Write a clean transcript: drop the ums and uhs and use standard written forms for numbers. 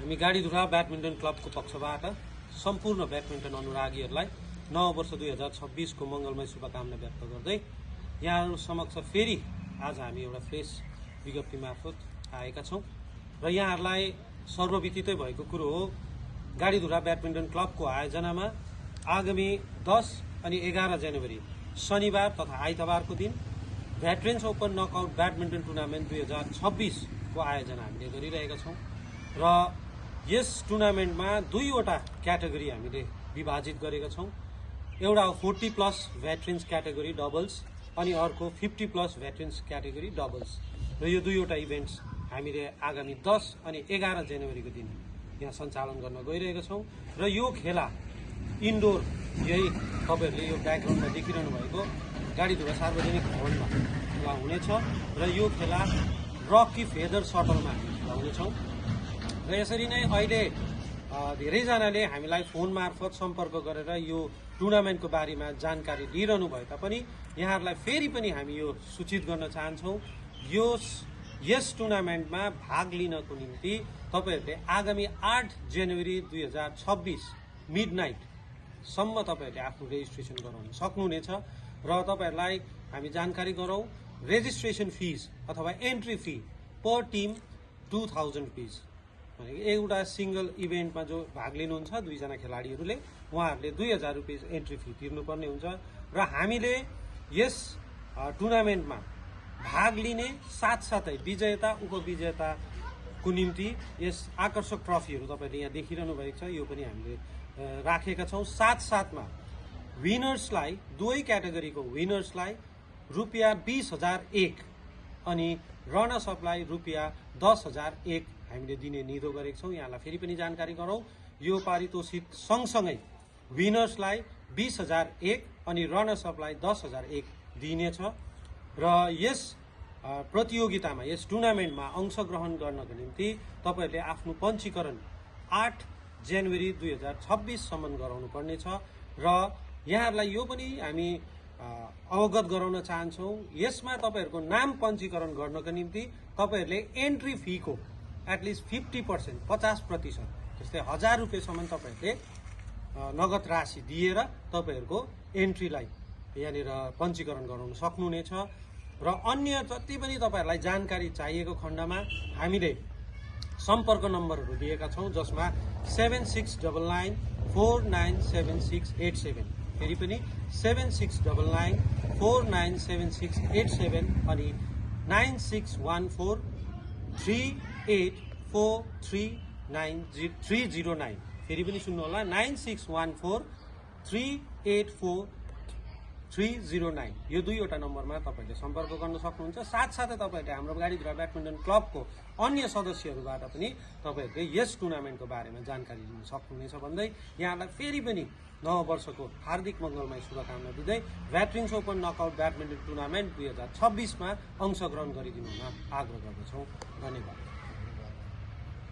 हामी गाडीधुरा ब्याडमिन्टन क्लबको पक्षबाट सम्पूर्ण ब्याडमिन्टन अनुरागीहरूलाई नव वर्ष 2026 को मङ्गलमय शुभकामना व्यक्त गर्दै यहाँहरू समक्ष फेरि आज हामी एउटा फ्रेस विज्ञप्ति मार्फत आएका छौं र यहाँहरूलाई सर्वविदितै भएको कुरो हो। गाडीधुरा ब्याडमिन्टन क्लबको आयोजनामा आगामी 10 अनि 11 जनवरी शनिबार तथा आइतबारको दिन भेटरेन्स ओपन नकआउट ब्याडमिन्टन टुर्नामेन्ट 2026 को आयोजना हामीले गरिरहेका छौं र यस टुर्नामेन्टमा दुईवटा क्याटेगोरी हामीले विभाजित गरेका छौं। एउटा 40+ भेटरेन्स क्याटेगोरी डबल्स अनि अर्को 50+ भेटरेन्स क्याटेगोरी डबल्स र यो दुईवटा इभेन्ट्स हामीले आगामी 10 अनि 11 जनवरीको दिन यहाँ सञ्चालन गर्न गइरहेका छौं र यो खेला इन्डोर यही तपाईहरुले यो ब्याकग्राउन्डमा देखिरहनु भएको गाडीधुरा सार्वजनिक भवनमा हुनेछ र यो खेला रकी फेदर सटलमा हुनेछौं र यसरी नै अहिले धेरैजनाले हामीलाई फोन मार्फत सम्पर्क गरेर यो टुर्नामेन्टको बारेमा जानकारी लिइरहनु भए तापनि यहाँहरूलाई फेरि पनि हामी यो सूचित गर्न चाहन्छौं। यस टुर्नामेन्टमा भाग लिनको निम्ति तपाईहरुले आगामी 8 जनवरी 2026 मिडनाइट सम्म तपाईहरुले आफ्नो रेजिस्ट्रेसन गराउन सक्नुहुनेछ र तपाईहरुलाई हामी जानकारी गरौं रेजिस्ट्रेसन फिज अथवा एन्ट्री फी पर टिम 2000 रुपीज भनेको एउटा सिंगल इभेन्टमा जो भाग लिनुहुन्छ दुईजना खेलाडीहरूले उहाँहरूले 2000 रुपीज एन्ट्री फी तिर्नुपर्ने हुन्छ र हामीले यस टुर्नामेन्टमा भाग लिने साथसाथै विजेता उपविजेताको निम्ति यस आकर्षक ट्रफीहरू तपाईले यहाँ देखिरहनु भएको छ यो पनि हामीले राखेका छौं। साथसाथमा विनर्सलाई दुवै क्याटेगोरीको विनर्सलाई रुपियाँ 20,001 अनि रनर्स अपलाई रुपियाँ 10,001 हामीले दिने निधो गरेका छौं। यहाँलाई फेरि पनि जानकारी गरौं यो पारितोषिक सँगसँगै विनर्सलाई 20,001 अनि रनर्स अपलाई 10,001 दिइनेछ र यस प्रतियोगितामा यस टुर्नामेन्टमा अंशग्रहण गर्नको निम्ति तपाईहरुले आफ्नो पञ्जीकरण 8 जनवरी 2026 सम्म गराउनु पर्नेछ र यहाँहरूलाई यो पनि हामी अवगत गराउन चाहन्छौं यसमा तपाईहरुको नाम पञ्जीकरण गर्नको निम्ति तपाईहरुले एन्ट्री फीको एटलिस्ट 50% 50% जस्तै 1000 रुपैयाँसम्म तपाईहरुले नगद राशि दिएर तपाईहरुको एन्ट्रीलाई यहाँनिर पञ्जीकरण गराउन सक्नुहुनेछ र अन्य जति पनि तपाईहरुलाई जानकारी चाहिएको खण्डमा हामीले सम्पर्क नम्बरहरू दिएका छौं जसमा 7699497687 फेरि पनि 7699497687 अनि 9614384309 फेरि पनि सुन्नु होला 9614384309 यो दुईवटा नम्बरमा तपाईले सम्पर्क गर्न सक्नुहुन्छ। साथसाथै तपाईले हाम्रो गाडीधुरा ब्याडमिन्टन क्लबको अन्य सदस्यहरूबाट पनि तपाईहरुले यस टुर्नामेन्टको बारेमा जानकारी लिन सक्नुहुनेछ भन्दै यहाँलाई फेरि पनि नव वर्षको हार्दिक मङ्गलमय शुभकामना दिँदै भेटरेन्स ओपन नकआउट ब्याडमिन्टन टुर्नामेन्ट 2026 मा अंशग्रहण गरिदिनुहुन आग्रह गर्दछौं। धन्यवाद।